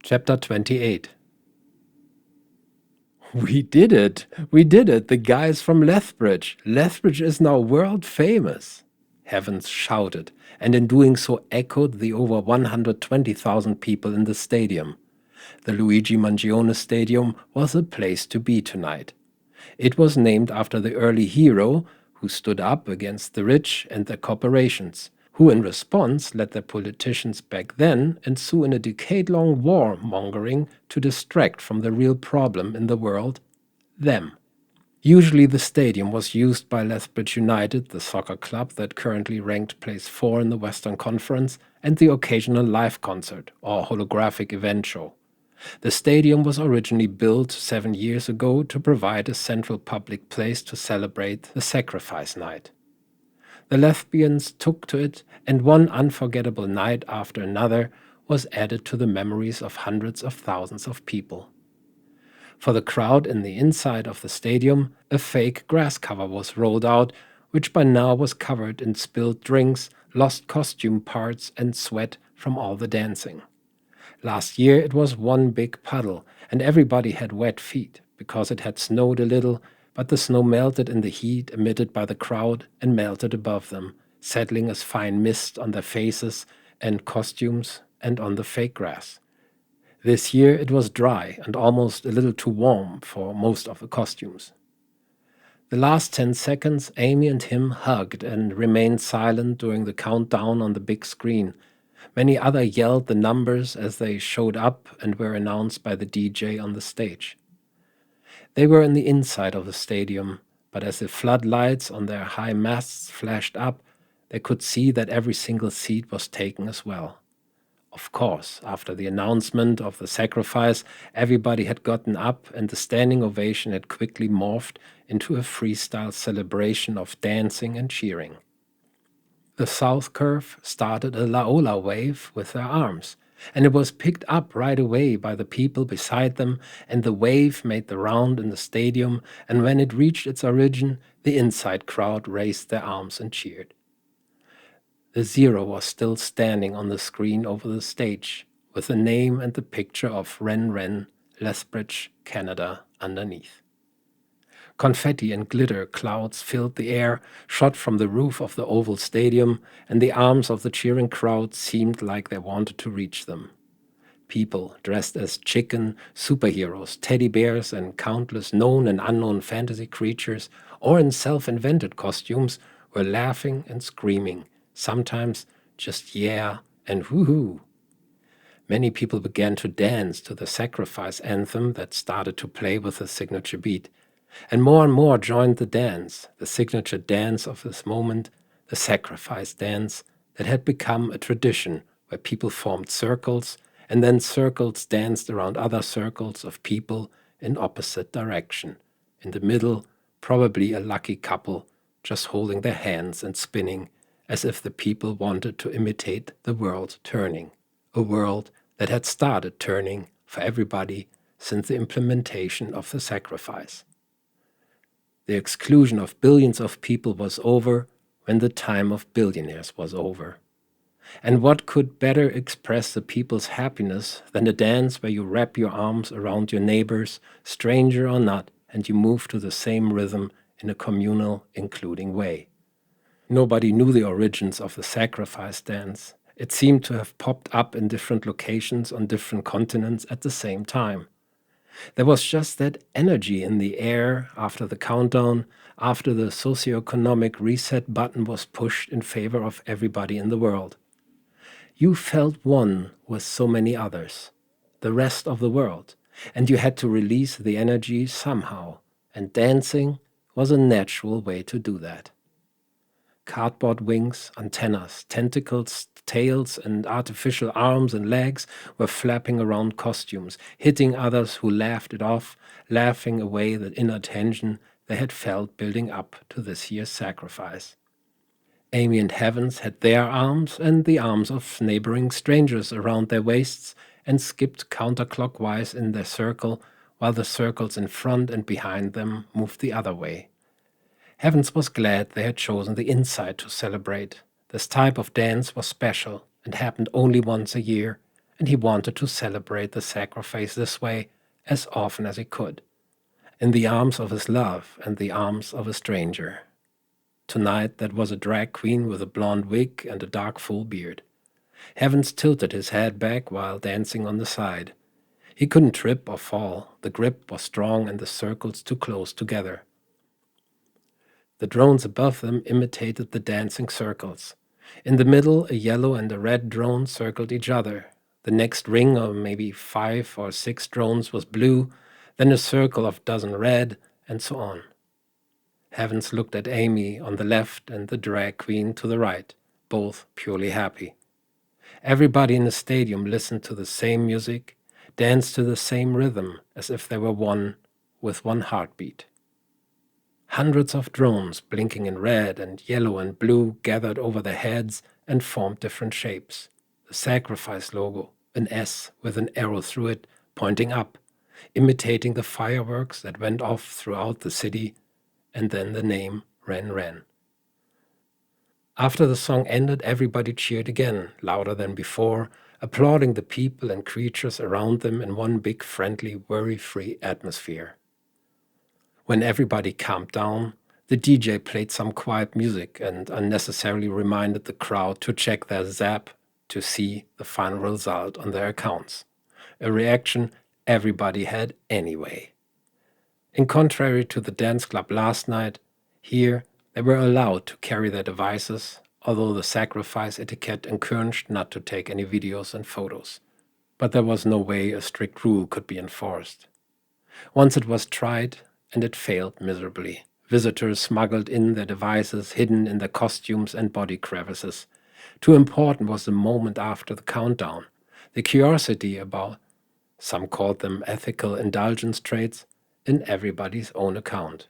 Chapter 28. We did it! We did it! The guys from Lethbridge! Lethbridge is now world famous! Heavens shouted, and in doing so echoed the over 120,000 people in the stadium. The Luigi Mangione Stadium was the place to be tonight. It was named after the early hero who stood up against the rich and their corporations, who in response let their politicians back then ensue in a decade-long war-mongering to distract from the real problem in the world, them. Usually the stadium was used by Lethbridge United, the soccer club that currently ranked place 4 in the Western Conference, and the occasional live concert or holographic event show. The stadium was originally built 7 years ago to provide a central public place to celebrate the sacrifice night. The lesbians took to it, and one unforgettable night after another was added to the memories of hundreds of thousands of people. For the crowd in the inside of the stadium, a fake grass cover was rolled out, which by now was covered in spilled drinks, lost costume parts, and sweat from all the dancing. Last year it was one big puddle, and everybody had wet feet, because it had snowed a little, but the snow melted in the heat emitted by the crowd and melted above them, settling as fine mist on their faces and costumes and on the fake grass. This year it was dry and almost a little too warm for most of the costumes. The last 10 seconds, Amy and him hugged and remained silent during the countdown on the big screen. Many others yelled the numbers as they showed up and were announced by the DJ on the stage. They were in the inside of the stadium, but as the floodlights on their high masts flashed up, they could see that every single seat was taken as well. Of course, after the announcement of the sacrifice, everybody had gotten up and the standing ovation had quickly morphed into a freestyle celebration of dancing and cheering. The South Curve started a Laola wave with their arms, and it was picked up right away by the people beside them, and the wave made the round in the stadium, and when it reached its origin, the inside crowd raised their arms and cheered. The zero was still standing on the screen over the stage, with the name and the picture of Ren, Lethbridge, Canada underneath. Confetti and glitter clouds filled the air, shot from the roof of the oval stadium, and the arms of the cheering crowd seemed like they wanted to reach them. People dressed as chicken, superheroes, teddy bears, and countless known and unknown fantasy creatures, or in self-invented costumes, were laughing and screaming, sometimes just yeah and woohoo. Many people began to dance to the sacrifice anthem that started to play with the signature beat. And more joined the dance, the signature dance of this moment, the sacrifice dance that had become a tradition where people formed circles, and then circles danced around other circles of people in opposite direction. In the middle, probably a lucky couple, just holding their hands and spinning, as if the people wanted to imitate the world turning, a world that had started turning for everybody since the implementation of the sacrifice. The exclusion of billions of people was over when the time of billionaires was over. And what could better express the people's happiness than a dance where you wrap your arms around your neighbors, stranger or not, and you move to the same rhythm in a communal, including way. Nobody knew the origins of the sacrifice dance. It seemed to have popped up in different locations on different continents at the same time. There was just that energy in the air after the countdown, after the socioeconomic reset button was pushed in favor of everybody in the world. You felt one with so many others, the rest of the world, and you had to release the energy somehow, and dancing was a natural way to do that. Cardboard wings, antennas, tentacles, tails, and artificial arms and legs were flapping around costumes, hitting others who laughed it off, laughing away the inner tension they had felt building up to this year's sacrifice. Amy and Heavens had their arms and the arms of neighboring strangers around their waists and skipped counterclockwise in their circle, while the circles in front and behind them moved the other way. Heavens was glad they had chosen the inside to celebrate. This type of dance was special and happened only once a year, and he wanted to celebrate the sacrifice this way as often as he could, in the arms of his love and the arms of a stranger. Tonight that was a drag queen with a blonde wig and a dark full beard. Heavens tilted his head back while dancing on the side. He couldn't trip or fall. The grip was strong and the circles too close together. The drones above them imitated the dancing circles. In the middle, a yellow and a red drone circled each other. The next ring, or maybe 5 or 6 drones, was blue, then a circle of dozen red, and so on. Heavens looked at Amy on the left and the drag queen to the right, both purely happy. Everybody in the stadium listened to the same music, danced to the same rhythm, as if they were one with one heartbeat. Hundreds of drones, blinking in red and yellow and blue, gathered over their heads and formed different shapes. The sacrifice logo, an S with an arrow through it, pointing up, imitating the fireworks that went off throughout the city, and then the name Ren Ren. After the song ended, everybody cheered again, louder than before, applauding the people and creatures around them in one big, friendly, worry-free atmosphere. When everybody calmed down, the DJ played some quiet music and unnecessarily reminded the crowd to check their Zap to see the final result on their accounts, a reaction everybody had anyway. In contrary to the dance club last night, here they were allowed to carry their devices, although the sacrifice etiquette encouraged not to take any videos and photos. But there was no way a strict rule could be enforced. Once it was tried, and it failed miserably. Visitors smuggled in their devices, hidden in their costumes and body crevices. Too important was the moment after the countdown. The curiosity about, some called them ethical indulgence traits, in everybody's own account.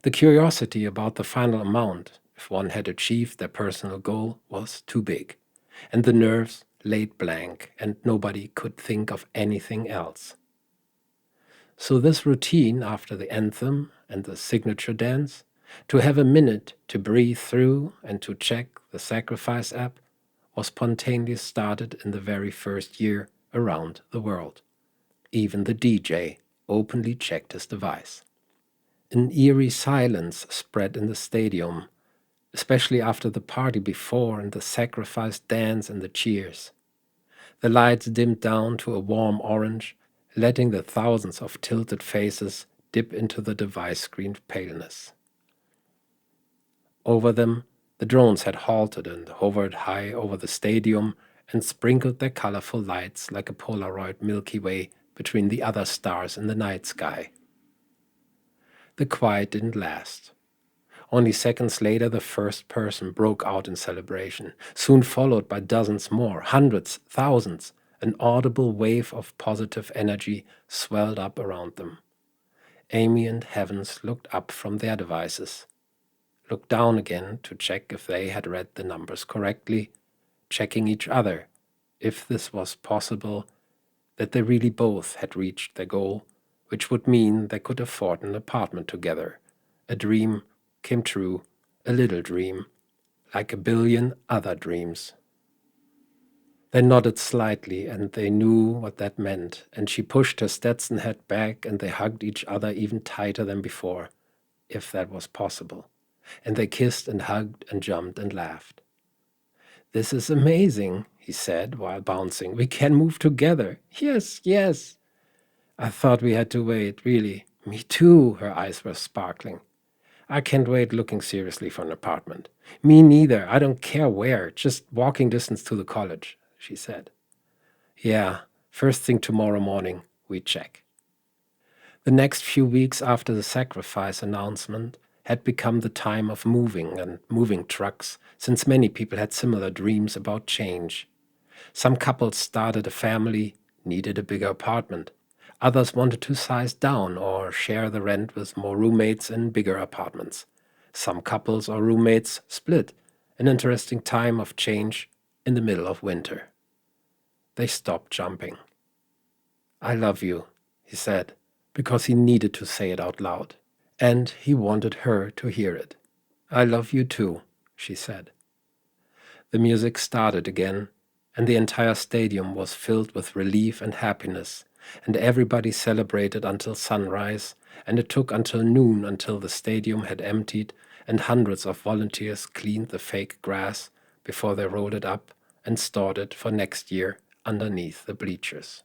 The curiosity about the final amount, if one had achieved their personal goal, was too big, and the nerves laid blank, and nobody could think of anything else. So this routine after the anthem and the signature dance, to have a minute to breathe through and to check the sacrifice app, was spontaneously started in the very first year around the world. Even the DJ openly checked his device. An eerie silence spread in the stadium, especially after the party before and the sacrifice dance and the cheers. The lights dimmed down to a warm orange, letting the thousands of tilted faces dip into the device-screened paleness. Over them, the drones had halted and hovered high over the stadium and sprinkled their colorful lights like a Polaroid Milky Way between the other stars in the night sky. The quiet didn't last. Only seconds later, the first person broke out in celebration, soon followed by dozens more, hundreds, thousands. An audible wave of positive energy swelled up around them. Amy and Heavens looked up from their devices, looked down again to check if they had read the numbers correctly, checking each other, if this was possible, that they really both had reached their goal, which would mean they could afford an apartment together. A dream came true, a little dream, like a billion other dreams. They nodded slightly, and they knew what that meant, and she pushed her Stetson hat back, and they hugged each other even tighter than before, if that was possible. And they kissed and hugged and jumped and laughed. "This is amazing," he said while bouncing. "We can move together. Yes, yes." "I thought we had to wait, really." "Me too." Her eyes were sparkling. "I can't wait looking seriously for an apartment." "Me neither. I don't care where, just walking distance to the college," she said. "Yeah, first thing tomorrow morning, we check." The next few weeks after the sacrifice announcement had become the time of moving and moving trucks, since many people had similar dreams about change. Some couples started a family, needed a bigger apartment. Others wanted to size down or share the rent with more roommates in bigger apartments. Some couples or roommates split, an interesting time of change in the middle of winter. They stopped jumping. "I love you," he said, because he needed to say it out loud. And he wanted her to hear it. "I love you too," she said. The music started again, and the entire stadium was filled with relief and happiness, and everybody celebrated until sunrise, and it took until noon until the stadium had emptied and hundreds of volunteers cleaned the fake grass before they rolled it up and stored it for next year underneath the bleachers.